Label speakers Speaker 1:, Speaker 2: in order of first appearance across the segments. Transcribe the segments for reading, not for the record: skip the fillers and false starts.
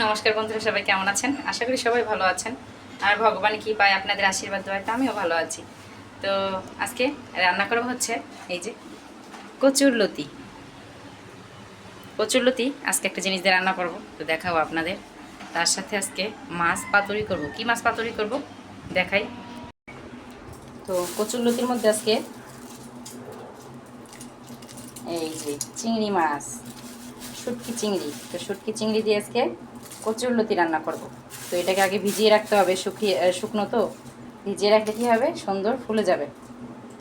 Speaker 1: নমস্কার বন্ধুরা, সবাই কেমন আছেন? আশা করি সবাই ভালো আছেন। আর ভগবান কি পায় আপনাদের আশীর্বাদ দোয়াতে আমিও ভালো আছি। তো আজকে রান্না করা হচ্ছে এই যে কচুরলতি। কচুরলতি আজকে একটা জিনিস দিয়ে রান্না করব, তো দেখাবো আপনাদের। তার সাথে আজকে মাছ পাতুরি করব। কি মাছ পাতুরি করব দেখাই। তো কচুরলতির মধ্যে আজকে এই যে চিংড়ি মাছ, শুটকি চিংড়ি। তো শুটকি চিংড়ি দিয়ে আজকে কচুরলতি রান্না করব। তো এটাকে আগে ভিজিয়ে রাখতে হবে, শুকনো তো ভিজিয়ে রাখলে কী হবে, সুন্দর ফুলে যাবে।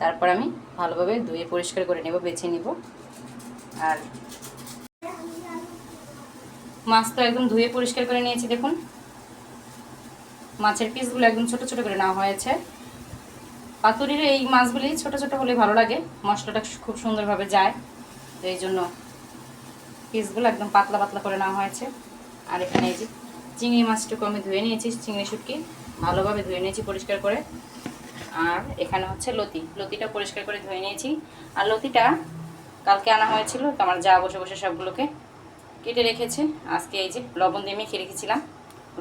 Speaker 1: তারপর আমি ভালোভাবে ধুয়ে পরিষ্কার করে নেব, বেছে নিব। আর মাছ তো একদম ধুয়ে পরিষ্কার করে নিয়েছি। দেখুন মাছের পিসগুলো একদম ছোট ছোট করে নেওয়া হয়েছে। পাতুরির এই মাছগুলি ছোট ছোট হলে ভালো লাগে, মশলাটা খুব সুন্দরভাবে যায়। তো এই জন্য পিসগুলো একদম পাতলা পাতলা করে নেওয়া হয়েছে। আর এখানে এই যে চিংড়ি মাছটুকু আমি ধুয়ে নিয়েছি, চিংড়ি শুটকি ভালোভাবে ধুয়ে নিয়েছি পরিষ্কার করে। আর এখানে হচ্ছে লতিটা পরিষ্কার করে ধুয়ে নিয়েছি। আর লতিটা কালকে আনা হয়েছিল, তো আমার যা বসে বসে সবগুলোকে কেটে রেখেছে। আজকে এই যে লবণ দিয়ে মেখে রেখেছিলাম।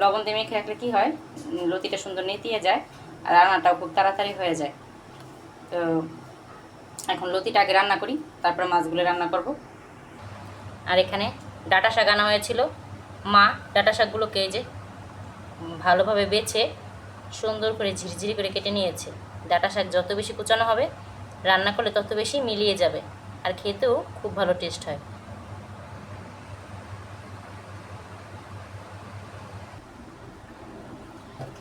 Speaker 1: লবণ দিয়ে মেখে রাখলে কী হয়, লতিটা সুন্দর নেতিয়ে যায় আর রান্নাটাও খুব তাড়াতাড়ি হয়ে যায়। তো এখন লতিটা আগে রান্না করি, তারপর মাছগুলো রান্না করব। আর এখানে ডাঁটা শাক আনা হয়েছিল। মা ডাঁটা শাকগুলোকে এই যে ভালোভাবে বেছে সুন্দর করে ঝিরঝিরি করে কেটে নিয়েছে। ডাঁটা শাক যত বেশি কুচানো হবে রান্না করলে তত বেশি মিলিয়ে যাবে, আর খেতেও খুব ভালো টেস্ট হয়।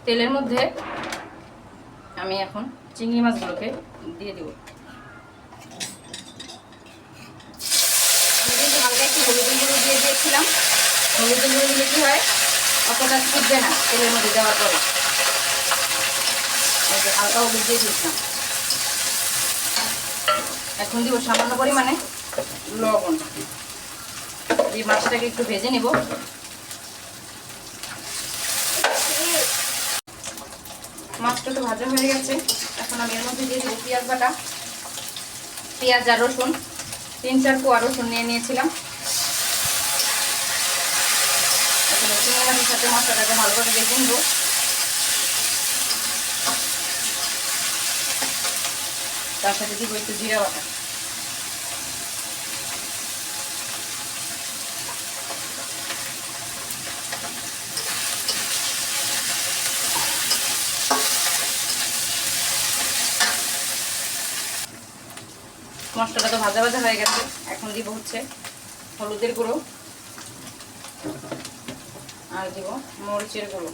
Speaker 1: তেলের মধ্যে আমি এখন চিংড়ি মাছগুলোকে দিয়ে দেব। হালকা একটু হলুদের গুঁড়ো দিয়ে দিয়েছিলাম। হলুদের গুঁড়ো দিলে কী হয়, অতটা ফুটবে না তেলের মধ্যে দেওয়ার পরে। হালকা হলুদ দিয়ে দিয়েছিলাম। এখন দিব সামান্য পরিমাণে লবণ। এই মাছটাকে একটু ভেজে নেব। মাছটা তো ভাজা হয়ে গেছে। এখন আমি এর মধ্যে দিয়ে দেবো পেঁয়াজ বাটা। পেঁয়াজ আর রসুন 3-4 কোয়া রসুন নিয়ে নিয়েছিলাম। এখন চিংড়ি মাছের সাথে মশলাটাকে ভালোভাবে ভেজে নেব। তার সাথে দিব একটু জিরা বাটা। মশলাটা তো ভাজা ভাজা হয়ে গেছে। এখন দিব হচ্ছে হলুদের গুঁড়ো, আর দিব মরিচের গুঁড়ো।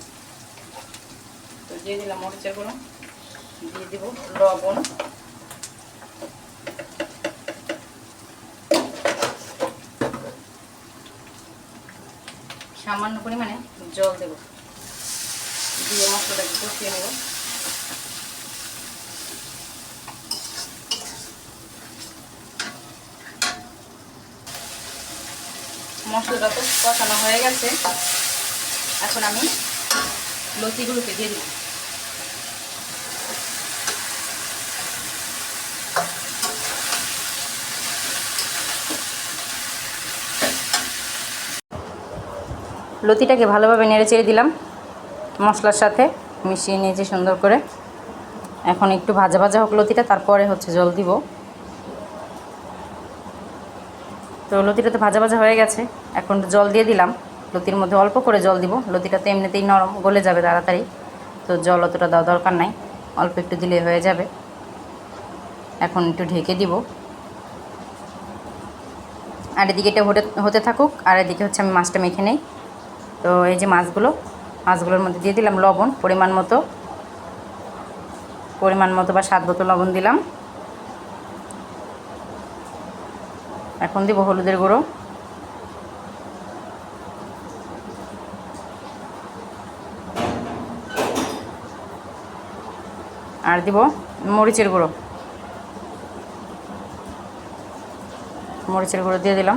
Speaker 1: তো দিয়ে দিলাম মরিচের গুঁড়ো, দিয়ে দিব লবণ, সামান্য পরিমাণে জল দেব, দিয়ে মশলাটাকে কষিয়ে নেব। মশলাটা তো কষানো হয়ে গেছে। এখন আমি লতিগুলোকে দিয়ে দিব। লতিটাকে ভালোভাবে নেড়ে চেড়ে দিলাম, মশলার সাথে মিশিয়ে নিয়েছি সুন্দর করে। এখন একটু ভাজা ভাজা হোক লতিটা, তারপরে হচ্ছে জল দিব। তো লতিটা তো ভাজা ভাজা হয়ে গেছে, এখন জল দিয়ে দিলাম। লতির মধ্যে অল্প করে জল দিব, লতিটা তো এমনিতেই নরম, গলে যাবে তাড়াতাড়ি। তো জল অতটা দেওয়া দরকার নাই, অল্প একটু দিলে হয়ে যাবে। এখন একটু ঢেকে দিব। আর এদিকে এটা হতে থাকুক, আর এদিকে হচ্ছে আমি মাছটা মেখে নেই। তো এই যে মাছগুলোর মধ্যে দিয়ে দিলাম লবণ পরিমাণ মতো বা স্বাদ মতো লবণ দিলাম। এখন দিব হলুদের গুঁড়ো, আর দিব মরিচের গুঁড়ো দিয়ে দিলাম।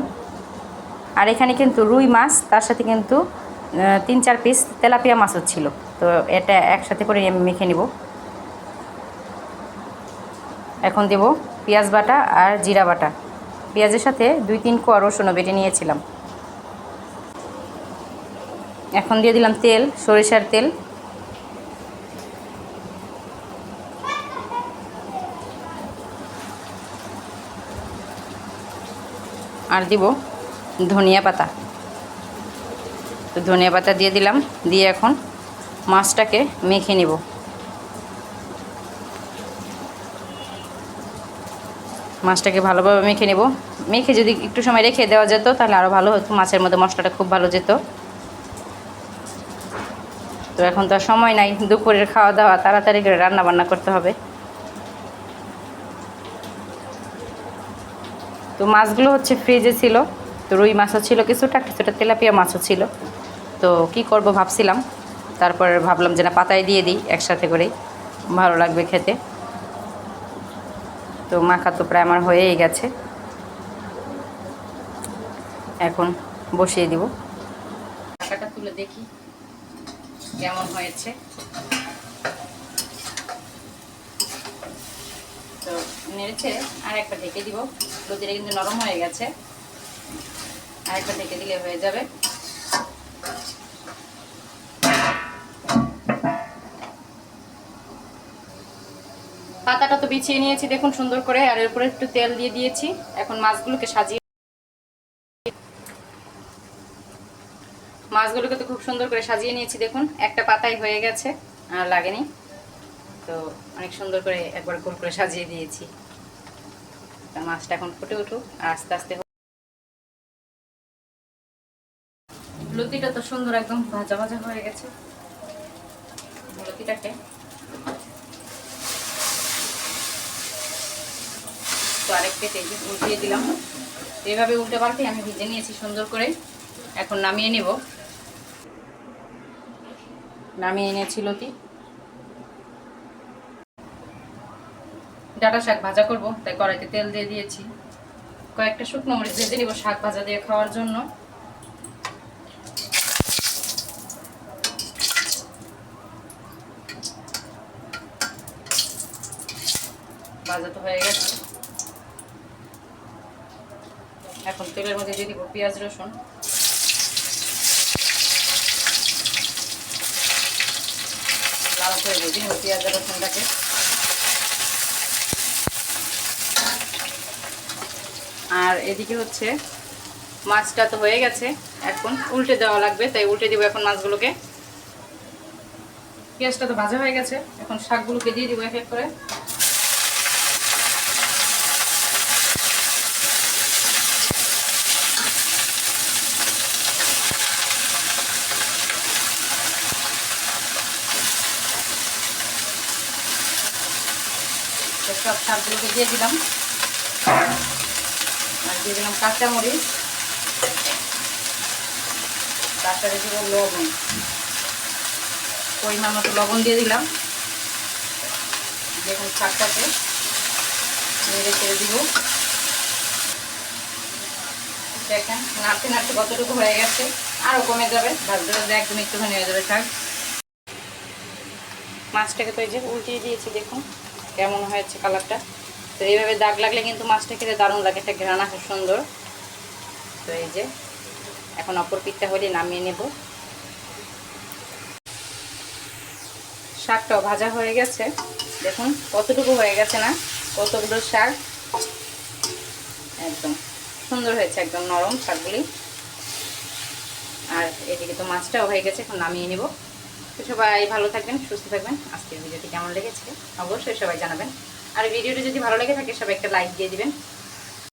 Speaker 1: আর এখানে কিন্তু রুই মাছ, তার সাথে কিন্তু 3-4 পিস তেলাপিয়া মাছও ছিল। তো এটা একসাথে করে আমি মেখে নিব। এখন দেব পেঁয়াজ বাটা আর জিরা বাটা। পেঁয়াজের সাথে 2-3 কোয়া রসুনও বেটে নিয়েছিলাম। এখন দিয়ে দিলাম তেল, সরিষার তেল। আর দিব ধনিয়া পাতা। তো ধনিয়া পাতা দিয়ে দিলাম, দিয়ে এখন মাছটাকে মেখে নিব। মাছটাকে ভালোভাবে মেখে নেব। মেখে যদি একটু সময় রেখে দেওয়া যেত তাহলে আরও ভালো হতো, মাছের মধ্যে মশলাটা খুব ভালো যেত। তো এখন তো আর সময় নাই, দুপুরের খাওয়া দাওয়া, তাড়াতাড়ি করে রান্না বান্না করতে হবে। তো মাছগুলো হচ্ছে ফ্রিজে ছিল, তো রুই মাছও ছিল কিছুটা, কিছুটা তেলাপিয়া মাছও ছিল। তো কি করব ভাবছিলাম, তারপর ভাবলাম যে না পাতায় দিয়ে দিই একসাথে করেই, ভালো লাগবে খেতে। তো মাখা তো প্রায় আমার হয়েই গেছে, এখন বসিয়ে দিব। ঢাকাটা তুলে দেখি কেমন হয়েছে। তো নেড়েছে আর একটা ঢেকে দিব। লতিটা কিন্তু নরম হয়ে গেছে, আর একটা ঢেকে দিলে হয়ে যাবে। পাতাটা তো বিছিয়ে নিয়েছি দেখুন সুন্দর করে, আর এর উপরে একটু তেল দিয়ে দিয়েছি। এখন মাছগুলোকে তো খুব সুন্দর করে সাজিয়ে নিয়েছি দেখুন, একটা পাতাই হয়ে গেছে, আর লাগেনি। তো অনেক সুন্দর করে একবার গোল করে সাজিয়ে দিয়েছি। মাছটা এখন ফুটে উঠুক, আর আস্তে আস্তে। লতিটা তো সুন্দর একদম ভাজা ভাজা হয়ে গেছে। লতিটাকে তো আরেক পেটে উল্টিয়ে দিলাম। এইভাবে উল্টে পাল্টে আমি ভেজে নিয়েছি সুন্দর করে। এখন নামিয়ে নেব। নামিয়ে এনেছি লতি। ডাঁটা শাক ভাজা করব, তাই কড়াইতে তেল দিয়ে দিয়েছি। কয়েকটা শুকনো মরিচ ভেজে নিব শাক ভাজা দিয়ে খাওয়ার জন্য। ভাজা তো হয়ে গেছে, এখন তেলের মধ্যে দিয়ে দিব পেঁয়াজ রসুন। লাল করে ভেজে নেব পেঁয়াজ রসুনটাকে। আর এদিকে হচ্ছে মাছটা তো হয়ে গেছে, এখন উল্টে দেওয়া লাগবে, তাই উল্টে দিব এখন মাছগুলোকে। পেঁয়াজটা তো ভাজা হয়ে গেছে, এখন শাকগুলোকে দিয়ে দিব এক এক করে। সব শাকগুলোকে দিয়ে দিলাম, আর দিয়ে দিলাম কাঁচামরিচ, তারপরে দিব লবণ, পরিমাণ মতো লবণ দিয়ে দিলাম। দেখুন শাকটাকে নেড়ে ছেড়ে দিব। দেখেন নাড়তে নাড়তে কতটুকু হয়ে গেছে, আরও কমে যাবে, ভাজতে ভাজতে একদম একটুখানি হয়ে যাবে শাক। মাছটাকে তো এই যে উল্টিয়ে দিয়েছি, দেখুন কেমন হয়েছে কালারটা। তো এইভাবে দাগ লাগলে কিন্তু মাছটা খেতে দারুণ লাগে, একটা ঘ্রাণ আসে সুন্দর। তো এই যে এখন অপর পিঠটা হলে নামিয়ে নেব। শাকটাও ভাজা হয়ে গেছে, দেখুন কতটুকু হয়ে গেছে না, কতগুলো শাক, একদম সুন্দর হয়েছে, একদম নরম শাকগুলি। আর এদিকে তো মাছটাও হয়ে গেছে, এখন নামিয়ে নেব। তো সবাই ভালো থাকবেন, সুস্থ থাকবেন। আজকের ভিডিওটি কেমন লেগেছে অবশ্যই সবাই জানাবেন। আর ভিডিওটি যদি ভালো লেগে থাকে সবাই একটা লাইক দিয়ে দিবেন।